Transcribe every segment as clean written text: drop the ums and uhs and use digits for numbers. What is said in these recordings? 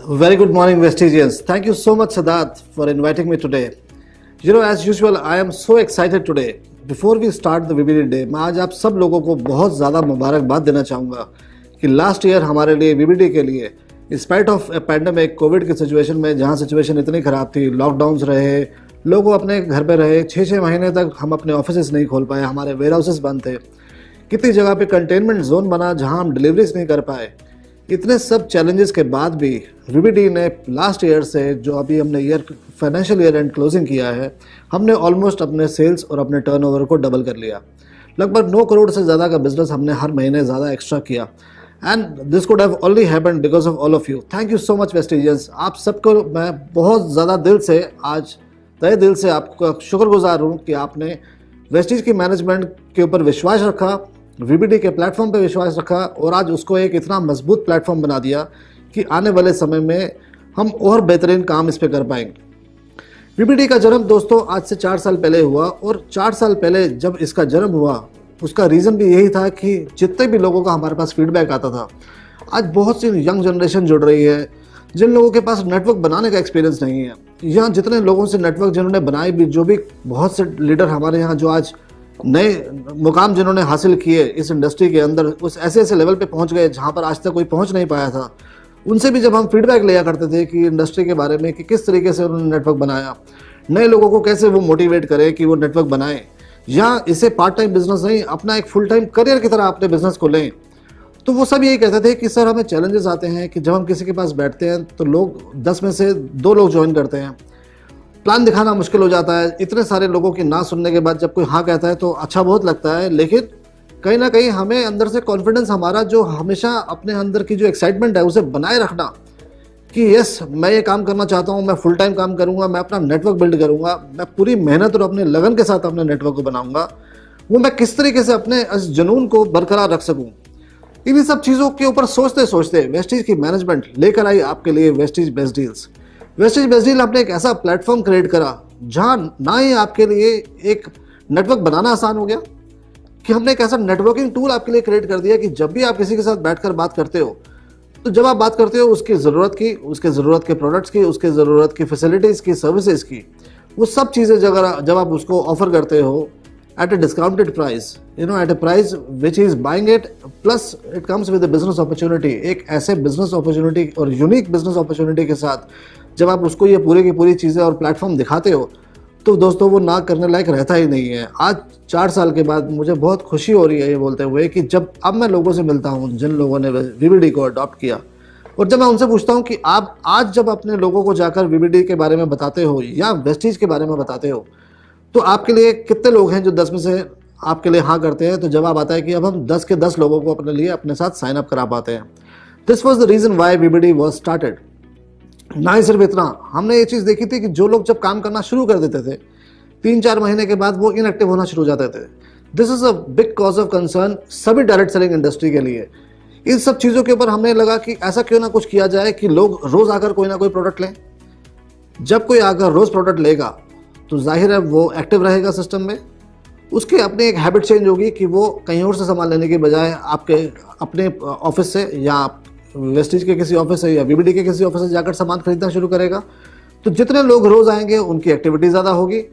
Very good morning, Vestigians. Thank you so much, Sadat, for inviting me today. As usual, I am so excited today. Before we start the VBD day, मैं आज आप सब लोगों को बहुत ज़्यादा मुबारकबाद देना चाहूँगा कि लास्ट ईयर हमारे लिए VBD के लिए स्पाइट ऑफ पैंडेमिक कोविड की सिचुएशन में, जहाँ सिचुएशन इतनी ख़राब थी, लॉकडाउन्स रहे, लोग अपने घर पे रहे, 6-6 महीने तक हम अपने ऑफिस नहीं खोल पाए, हमारे वेयर हाउसेस बंद थे, कितनी जगह पे कंटेनमेंट जोन बना जहाँ हम डिलीवरीज नहीं कर पाए। इतने सब चैलेंजेस के बाद भी VBD ने लास्ट ईयर से जो अभी हमने फाइनेंशियल ईयर एंड क्लोजिंग किया है, हमने ऑलमोस्ट अपने सेल्स और अपने टर्नओवर को डबल कर लिया। लगभग 9 करोड़ से ज़्यादा का बिजनेस हमने हर महीने ज़्यादा एक्स्ट्रा किया and this could have only happened because of all of you. Thank you so much Vestigians. आप सबको मैं बहुत ज़्यादा दिल से आज तहे दिल से आपका शुक्रगुजार हूँ कि आपने वेस्टिज की मैनेजमेंट के ऊपर विश्वास रखा, VBD के प्लेटफॉर्म पे विश्वास रखा और आज उसको एक इतना मजबूत प्लेटफॉर्म बना दिया कि आने वाले समय में हम और बेहतरीन काम इस पे कर पाएंगे। VBD का जन्म दोस्तों आज से 4 साल पहले हुआ और 4 साल पहले जब इसका जन्म हुआ उसका रीज़न भी यही था कि जितने भी लोगों का हमारे पास फीडबैक आता था, आज बहुत सी यंग जनरेशन जुड़ रही है जिन लोगों के पास नेटवर्क बनाने का एक्सपीरियंस नहीं है, या जितने लोगों से नेटवर्क जिन्होंने बनाए भी, जो भी बहुत से लीडर हमारे यहाँ जो आज नए मुकाम जिन्होंने हासिल किए इस इंडस्ट्री के अंदर, उस ऐसे लेवल पे पहुंच गए जहां पर आज तक कोई पहुंच नहीं पाया था, उनसे भी जब हम फीडबैक लिया करते थे कि इंडस्ट्री के बारे में कि किस तरीके से उन्होंने नेटवर्क बनाया, नए लोगों को कैसे वो मोटिवेट करें कि वो नेटवर्क बनाएं, या इसे पार्ट टाइम बिजनेस नहीं अपना एक फुल टाइम करियर की तरह अपने बिजनेस को लें, तो वो सब यही कहते थे कि सर हमें चैलेंजेस आते हैं कि जब हम किसी के पास बैठते हैं तो लोग 10 में से 2 लोग ज्वाइन करते हैं, प्लान दिखाना मुश्किल हो जाता है, इतने सारे लोगों की ना सुनने के बाद जब कोई हाँ कहता है तो अच्छा बहुत लगता है, लेकिन कहीं ना कहीं हमें अंदर से कॉन्फिडेंस हमारा जो हमेशा अपने अंदर की जो एक्साइटमेंट है उसे बनाए रखना कि यस मैं ये काम करना चाहता हूँ, मैं फुल टाइम काम करूँगा, मैं अपना नेटवर्क बिल्ड करूँगा, मैं पूरी मेहनत और अपने लगन के साथ अपने नेटवर्क को बनाऊँगा, वो मैं किस तरीके से अपने इस जुनून को बरकरार रख सकूँ। इन्हीं सब चीज़ों के ऊपर सोचते सोचते वेस्टिज की मैनेजमेंट लेकर आई आपके लिए Vestige best deals. Vestige best deal आपने एक ऐसा प्लेटफॉर्म क्रिएट करा जहां ना ही आपके लिए एक नेटवर्क बनाना आसान हो गया, कि हमने एक ऐसा नेटवर्किंग टूल आपके लिए क्रिएट कर दिया कि जब भी आप किसी के साथ बैठकर बात करते हो, तो जब आप बात करते हो उसकी ज़रूरत की, उसके ज़रूरत के प्रोडक्ट्स की, उसके ज़रूरत की फैसिलिटीज़ की, सर्विसेज की, वो सब चीज़ें जब आप उसको ऑफर करते हो at a discounted price, at a price which is buying it, plus it comes with a business opportunity, एक ऐसे business opportunity और unique business opportunity के साथ जब आप उसको ये पूरी की पूरी चीज़ें और प्लेटफॉर्म दिखाते हो, तो दोस्तों वो ना करने लायक रहता ही नहीं है। आज 4 साल के बाद मुझे बहुत खुशी हो रही है ये बोलते हुए कि जब अब मैं लोगों से मिलता हूँ जिन लोगों ने VBD को अडॉप्ट किया, और जब मैं उनसे पूछता हूँ कि आप आज जब अपने लोगों को जाकर VBD के बारे में बताते हो या वेस्टिज के बारे में बताते हो, तो आपके लिए कितने लोग हैं जो 10 में से आपके लिए हाँ करते हैं, तो जवाब आता है कि अब हम 10 के 10 लोगों को अपने लिए अपने साथ साइन अप करा पाते हैं। This was the reason why VBD was started. ना ही सिर्फ इतना, हमने ये चीज़ देखी थी कि जो लोग जब काम करना शुरू कर देते थे 3-4 महीने के बाद वो इनएक्टिव होना शुरू हो जाते थे। This is a big cause of concern सभी डायरेक्ट सेलिंग इंडस्ट्री के लिए। इन सब चीज़ों के ऊपर हमने लगा कि ऐसा क्यों ना कुछ किया जाए कि लोग रोज़ आकर कोई ना कोई प्रोडक्ट लें। जब कोई आकर रोज़ प्रोडक्ट लेगा तो जाहिर है वो एक्टिव रहेगा सिस्टम में, उसकी अपनी एक हैबिट चेंज होगी कि वो कहीं और से सामान लेने के बजाय आपके अपने ऑफिस से या वेस्टिज के किसी ऑफिस से या VBD के किसी ऑफिस से जाकर सामान खरीदना शुरू करेगा। तो जितने लोग रोज़ आएंगे उनकी एक्टिविटी ज़्यादा होगी,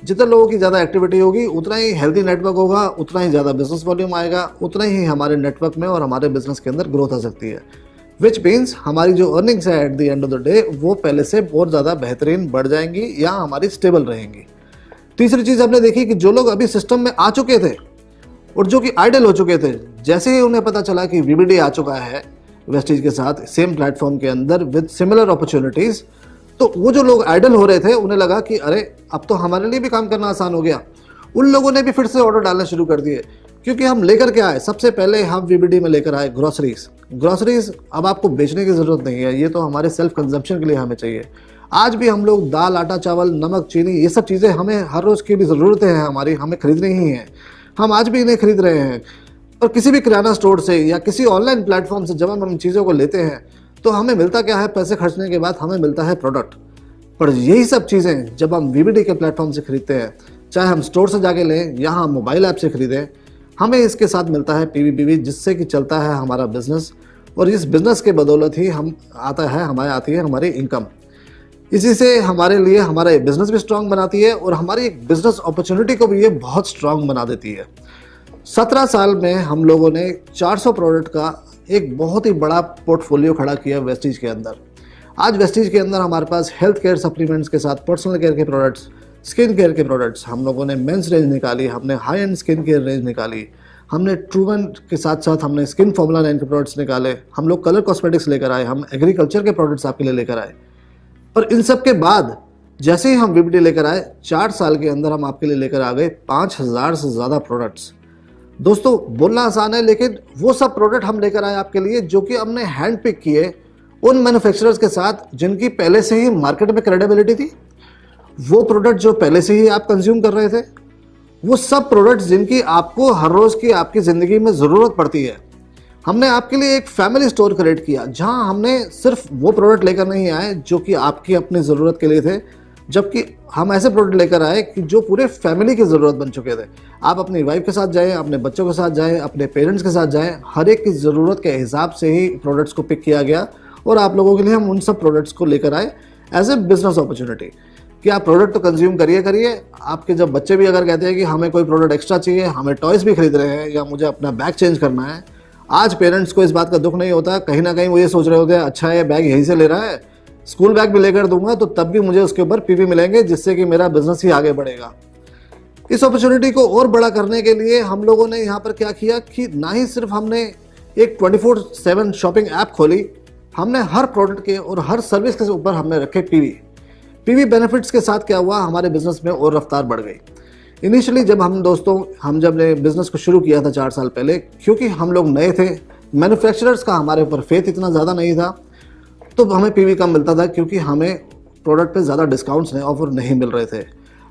जितने लोगों की ज़्यादा एक्टिविटी होगी उतना ही हेल्दी नेटवर्क होगा, उतना ही ज़्यादा बिजनेस वॉल्यूम आएगा, उतना ही हमारे नेटवर्क में और हमारे बिजनेस के अंदर ग्रोथ आ सकती है, विच मीन्स हमारी जो अर्निंग्स है at the end of the day वो पहले से बहुत ज़्यादा बेहतरीन बढ़ जाएंगी या हमारी स्टेबल रहेंगी। तीसरी चीज़ हमने देखी कि जो लोग अभी सिस्टम में आ चुके थे और जो कि आइडल हो चुके थे, जैसे ही उन्हें पता चला कि VBD आ चुका है वेस्टिज के साथ सेम प्लेटफॉर्म के अंदर विद सिमिलर अपॉर्चुनिटीज़, तो वो जो लोग आइडल हो रहे थे उन्हें लगा कि अरे अब तो हमारे लिए भी काम करना आसान हो गया। उन लोगों ने भी फिर से ऑर्डर डालना शुरू कर दिए, क्योंकि हम लेकर के आए, सबसे पहले हम VBD में लेकर आए ग्रॉसरीज। अब आपको बेचने की ज़रूरत नहीं है, ये तो हमारे सेल्फ कंजम्पशन के लिए हमें चाहिए। आज भी हम लोग दाल, आटा, चावल, नमक, चीनी, ये सब चीज़ें हमें हर रोज़ की भी ज़रूरतें हैं हमारी, हमें खरीदनी ही हैं, हम आज भी इन्हें खरीद रहे हैं। और किसी भी किराना स्टोर से या किसी ऑनलाइन प्लेटफॉर्म से जब हम इन चीज़ों को लेते हैं तो हमें मिलता क्या है, पैसे खर्चने के बाद हमें मिलता है प्रोडक्ट। पर यही सब चीज़ें जब हम VBD के प्लेटफॉर्म से खरीदते हैं, चाहे हम स्टोर से जाके लें या हम मोबाइल ऐप से खरीदें, हमें इसके साथ मिलता है PVPV, जिससे कि चलता है हमारा बिजनेस और इस बिजनेस के बदौलत ही हम आती है हमारी इनकम। इसी से हमारे लिए हमारा बिजनेस भी स्ट्रांग बनाती है और हमारी एक बिजनेस अपॉर्चुनिटी को भी ये बहुत स्ट्रांग बना देती है। 17 साल में हम लोगों ने 400 प्रोडक्ट का एक बहुत ही बड़ा पोर्टफोलियो खड़ा किया वेस्टीज के अंदर। आज वेस्टीज के अंदर हमारे पास हेल्थ केयर सप्लीमेंट्स के साथ पर्सनल केयर के प्रोडक्ट्स, स्किन केयर के प्रोडक्ट्स, हम लोगों ने मेंस रेंज निकाली, हमने high and skin care range निकाली, हमने ट्रूवन के साथ साथ हमने स्किन फॉर्मूला 9 के प्रोडक्ट्स निकाले, हम लोग कलर कॉस्मेटिक्स लेकर आए, हम एग्रीकल्चर के प्रोडक्ट्स आपके लिए लेकर आए। पर इन सब के बाद जैसे ही हम वीबीडी लेकर आए, 4 साल के अंदर हम आपके लिए लेकर आ गए 5000 से ज़्यादा प्रोडक्ट्स। दोस्तों बोलना आसान है, लेकिन वो सब प्रोडक्ट हम लेकर आए आपके लिए जो कि हमने हैंड पिक किए उन मैन्युफैक्चरर्स के साथ जिनकी पहले से ही मार्केट में क्रेडिबिलिटी थी, वो प्रोडक्ट जो पहले से ही आप कंज्यूम कर रहे थे, वो सब प्रोडक्ट्स जिनकी आपको हर रोज़ की आपकी ज़िंदगी में ज़रूरत पड़ती है। हमने आपके लिए एक फैमिली स्टोर क्रिएट किया जहां हमने सिर्फ वो प्रोडक्ट लेकर नहीं आए जो कि आपकी अपनी ज़रूरत के लिए थे, जबकि हम ऐसे प्रोडक्ट लेकर आए कि जो पूरे फैमिली की ज़रूरत बन चुके थे। आप अपनी वाइफ के साथ जाएं, अपने बच्चों के साथ जाएं, अपने पेरेंट्स के साथ जाएं, हर एक की ज़रूरत के हिसाब से ही प्रोडक्ट्स को पिक किया गया और आप लोगों के लिए हम उन सब प्रोडक्ट्स को लेकर आए एज ए बिजनेस अपॉर्चुनिटी कि आप प्रोडक्ट तो कंज्यूम करिए। आपके जब बच्चे भी अगर कहते हैं कि हमें कोई प्रोडक्ट एक्स्ट्रा चाहिए, हमें टॉयज़ भी खरीद रहे हैं या मुझे अपना बैग चेंज करना है, आज पेरेंट्स को इस बात का दुख नहीं होता। कहीं ना कहीं वो ये सोच रहे होते हैं अच्छा है बैग यहीं से ले रहा है, स्कूल बैग भी लेकर दूंगा तो तब भी मुझे उसके ऊपर पीवी मिलेंगे जिससे कि मेरा बिजनेस ही आगे बढ़ेगा। इस अपॉर्चुनिटी को और बड़ा करने के लिए हम लोगों ने यहाँ पर क्या किया कि ना ही सिर्फ हमने एक 24/7 शॉपिंग ऐप खोली, हमने हर प्रोडक्ट के और हर सर्विस के ऊपर हमने रखे पीवी बेनिफिट्स के साथ क्या हुआ, हमारे बिजनेस में और रफ्तार बढ़ गई। इनिशियली जब हम जब ने बिजनेस को शुरू किया था 4 साल पहले, क्योंकि हम लोग नए थे, मैन्युफैक्चरर्स का हमारे ऊपर फेथ इतना ज़्यादा नहीं था, तो हमें पीवी कम मिलता था क्योंकि हमें प्रोडक्ट पे ज़्यादा डिस्काउंट्स ऑफर नहीं मिल रहे थे।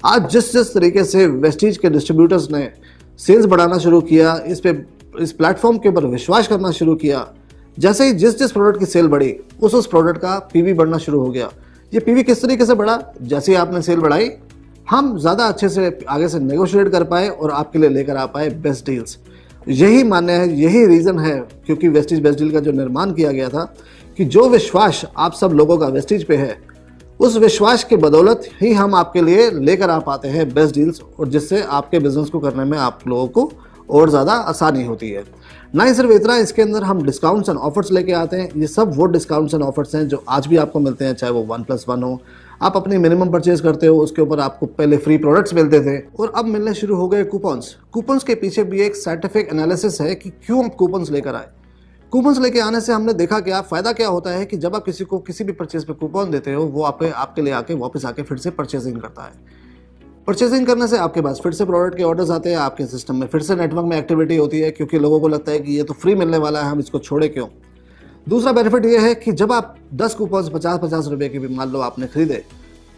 आज जिस तरीके से वेस्टीज के डिस्ट्रीब्यूटर्स ने सेल्स बढ़ाना शुरू किया, इस प्लेटफॉर्म के ऊपर विश्वास करना शुरू किया, जैसे ही जिस प्रोडक्ट की सेल बढ़ी उस प्रोडक्ट का पीवी बढ़ना शुरू हो गया। ये पीवी किस तरीके से बढ़ा, जैसे ही आपने सेल बढ़ाई हम ज़्यादा अच्छे से आगे से नेगोशिएट कर पाए और आपके लिए लेकर आ पाए बेस्ट डील्स। यही मान्य है, यही रीज़न है क्योंकि वेस्टीज बेस्ट डील का जो निर्माण किया गया था कि जो विश्वास आप सब लोगों का वेस्टीज पे है, उस विश्वास के बदौलत ही हम आपके लिए लेकर आ पाते हैं बेस्ट डील्स, और जिससे आपके बिजनेस को करने में आप लोगों को और ज़्यादा आसानी होती है। ना ही सिर्फ इतना, इसके अंदर हम डिस्काउंट्स एंड ऑफर्स लेके आते हैं। ये सब वो डिस्काउंट्स एंड ऑफर्स हैं जो आज भी आपको मिलते हैं, चाहे वो 1+1 हो। आप अपनी मिनिमम परचेज करते हो उसके ऊपर आपको पहले फ्री प्रोडक्ट्स मिलते थे और अब मिलने शुरू हो गए कूपन्स के पीछे भी एक साइंटिफिक एनालिसिस है कि क्यों आप कूपन्स लेकर आए। कूपन्स लेके आने से हमने देखा क्या फ़ायदा क्या होता है कि जब आप किसी को किसी भी परचेज पे कूपन देते हो, वो आपके लिए आके वापस आके फिर से परचेजिंग करता है। परचेजिंग करने से आपके पास फिर से प्रोडक्ट के ऑर्डर्स आते हैं, आपके सिस्टम में फिर से नेटवर्क में एक्टिविटी होती है क्योंकि लोगों को लगता है कि ये तो फ्री मिलने वाला है, हम इसको छोड़े क्यों। दूसरा बेनिफिट ये है कि जब आप 10 कूपन्स 50-50 रुपये के भी मान लो आपने खरीदे,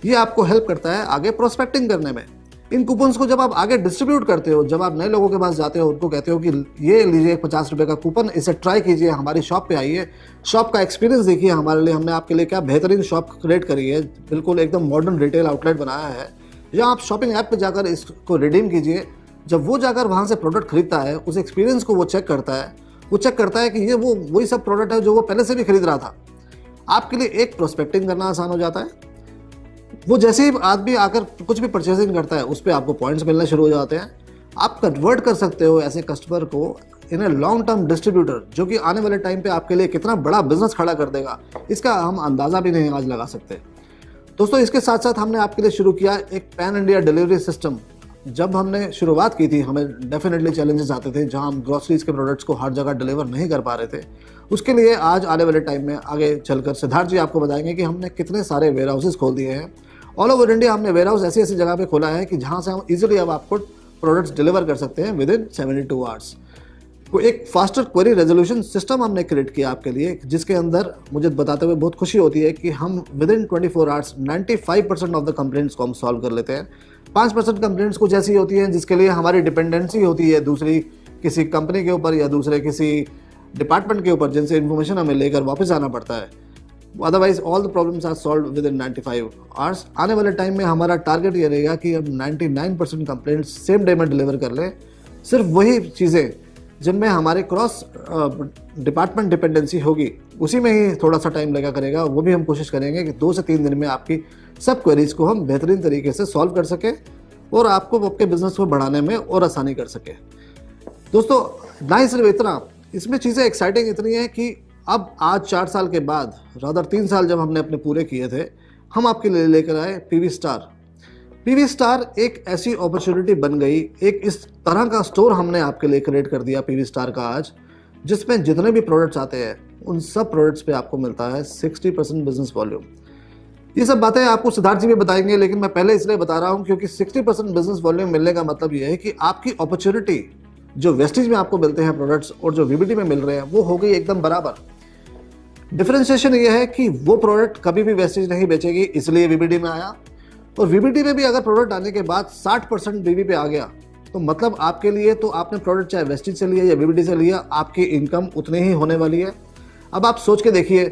ये आपको हेल्प करता है आगे प्रोस्पेक्टिंग करने में। इन कूपन्स को जब आप आगे डिस्ट्रीब्यूट करते हो, जब आप नए लोगों के पास जाते हो, उनको कहते हो कि ये लीजिए 50 रुपये का कूपन, इसे ट्राई कीजिए, हमारी शॉप पे आइए, शॉप का एक्सपीरियंस देखिए हमारे लिए, हमने आपके लिए क्या बेहतरीन शॉप क्रिएट करी है, बिल्कुल एकदम मॉडर्न रिटेल आउटलेट बनाया है, या आप शॉपिंग ऐप पे जाकर इसको रिडीम कीजिए। जब वो जाकर वहाँ से प्रोडक्ट खरीदता है, उस एक्सपीरियंस को वो चेक करता है कि ये वही सब प्रोडक्ट है जो वो पहले से भी खरीद रहा था। आपके लिए एक प्रोस्पेक्टिंग करना आसान हो जाता है। वो जैसे ही आदमी आकर कुछ भी परचेजिंग करता है उस पर आपको पॉइंट्स मिलने शुरू हो जाते हैं। आप कन्वर्ट कर सकते हो ऐसे कस्टमर को इन ए लॉन्ग टर्म डिस्ट्रीब्यूटर, जो कि आने वाले टाइम पे आपके लिए कितना बड़ा बिजनेस खड़ा कर देगा, इसका हम अंदाज़ा भी नहीं आज लगा सकते। दोस्तों, इसके साथ साथ हमने आपके लिए शुरू किया एक पैन इंडिया डिलीवरी सिस्टम। जब हमने शुरुआत की थी, हमें डेफिनेटली चैलेंजेस आते थे जहां हम ग्रोसरीज के प्रोडक्ट्स को हर जगह डिलीवर नहीं कर पा रहे थे। उसके लिए आज आने वाले टाइम में आगे चलकर सिद्धार्थ जी आपको बताएंगे कि हमने कितने सारे वेयर हाउसेज खोल दिए हैं। ऑल ओवर इंडिया हमने वेयर हाउस ऐसी ऐसी जगह पे खोला है कि जहां से हम इजीली अब आपको प्रोडक्ट्स डिलीवर कर सकते हैं विद इन 72 आवर्स। एक फास्टर क्वेरी रेजोल्यूशन सिस्टम हमने क्रिएट किया आपके लिए, जिसके अंदर मुझे बताते हुए बहुत खुशी होती है कि हम with in 24 hours 95% of the complaints को हम सॉल्व कर लेते हैं। 5% कंप्लेंट्स कुछ ऐसी होती हैं जिसके लिए हमारी डिपेंडेंसी होती है दूसरी किसी कंपनी के ऊपर या दूसरे किसी डिपार्टमेंट के ऊपर, जिनसे इन्फॉर्मेशन हमें लेकर वापस आना पड़ता है। Otherwise all the problems are solve within 95 hours. आने वाले टाइम में हमारा टारगेट ये रहेगा कि हम 99% कंप्लेंट्स सेम डे में डिलीवर कर लें। सिर्फ वही चीज़ें जिनमें हमारे क्रॉस डिपार्टमेंट डिपेंडेंसी होगी, उसी में ही थोड़ा सा टाइम लगा करेगा। वो भी हम कोशिश करेंगे कि 2 से 3 दिन में आपकी सब क्वेरीज को हम बेहतरीन तरीके से सॉल्व कर सकें और आपको आपके बिजनेस को बढ़ाने में और आसानी कर सके। दोस्तों, ना ही सिर्फ इतना, इसमें चीज़ें एक्साइटिंग इतनी है कि अब आज 4 साल के बाद, रादर 3 साल जब हमने अपने पूरे किए थे, हम आपके लिए लेकर आए पीवी स्टार। पीवी स्टार एक ऐसी अपॉर्चुनिटी बन गई, एक इस तरह का स्टोर हमने आपके लिए क्रिएट कर दिया पीवी स्टार का आज, जिसमें जितने भी प्रोडक्ट्स आते हैं उन सब प्रोडक्ट्स पे आपको मिलता है 60% बिजनेस वॉल्यूम। ये सब बातें आपको सिद्धार्थ जी भी बताएंगे, लेकिन मैं पहले इसलिए बता रहा हूँ क्योंकि 60% बिजनेस वॉल्यूम मिलने का मतलब ये है कि आपकी अपॉर्चुनिटी जो वेस्टेज में आपको मिलते हैं प्रोडक्ट्स और जो वीबीडी में मिल रहे हैं वो हो गई एकदम बराबर। डिफरेंशिएशन ये है कि वो प्रोडक्ट कभी भी वेस्टेज नहीं बेचेगी, इसलिए वीबीडी में आया। और वीबीडी में भी अगर प्रोडक्ट आने के बाद 60% बीवी पे आ गया तो मतलब आपके लिए, तो आपने प्रोडक्ट चाहे वेस्टेज से लिया या वीबीडी से लिया, आपकी इनकम उतनी ही होने वाली है। अब आप सोच के देखिए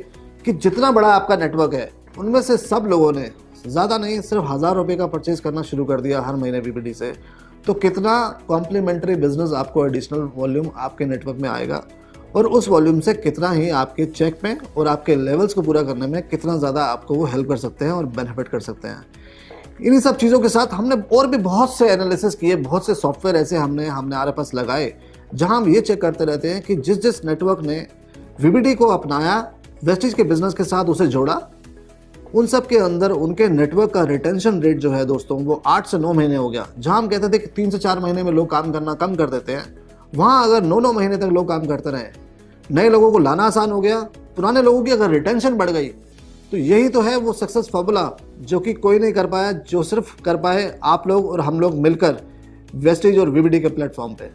कि जितना बड़ा आपका नेटवर्क है, उनमें से सब लोगों ने ज़्यादा नहीं, सिर्फ 1000 रुपये का परचेज करना शुरू कर दिया हर महीने वीबीडी से, तो कितना कॉम्प्लीमेंट्री बिजनेस आपको एडिशनल वॉल्यूम आपके नेटवर्क में आएगा और उस वॉल्यूम से कितना ही आपके चेक में और आपके लेवल्स को पूरा करने में कितना ज़्यादा आपको वो हेल्प कर सकते हैं और बेनिफिट कर सकते हैं। इन्हीं सब चीज़ों के साथ हमने और भी बहुत से एनालिसिस किए, बहुत से सॉफ्टवेयर ऐसे हमने हमारे पास लगाए जहां हम ये चेक करते रहते हैं कि जिस जिस नेटवर्क ने वीबीडी को अपनाया, वेस्टेज के बिजनेस के साथ उसे जोड़ा, उन सब के अंदर उनके नेटवर्क का रिटेंशन रेट जो है दोस्तों वो 8 से 9 महीने हो गया। जहां हम कहते थे कि 3 से 4 महीने में लोग काम करना कम कर देते हैं, वहां अगर 9-9 महीने तक लोग काम करते रहे, नए लोगों को लाना आसान हो गया, पुराने लोगों की अगर रिटेंशन बढ़ गई, तो यही तो है वो सक्सेस फॉर्मूला जो कि कोई नहीं कर पाया, जो सिर्फ कर पाए आप लोग और हम लोग मिलकर वेस्टेज और वीबीडी के प्लेटफॉर्म पे।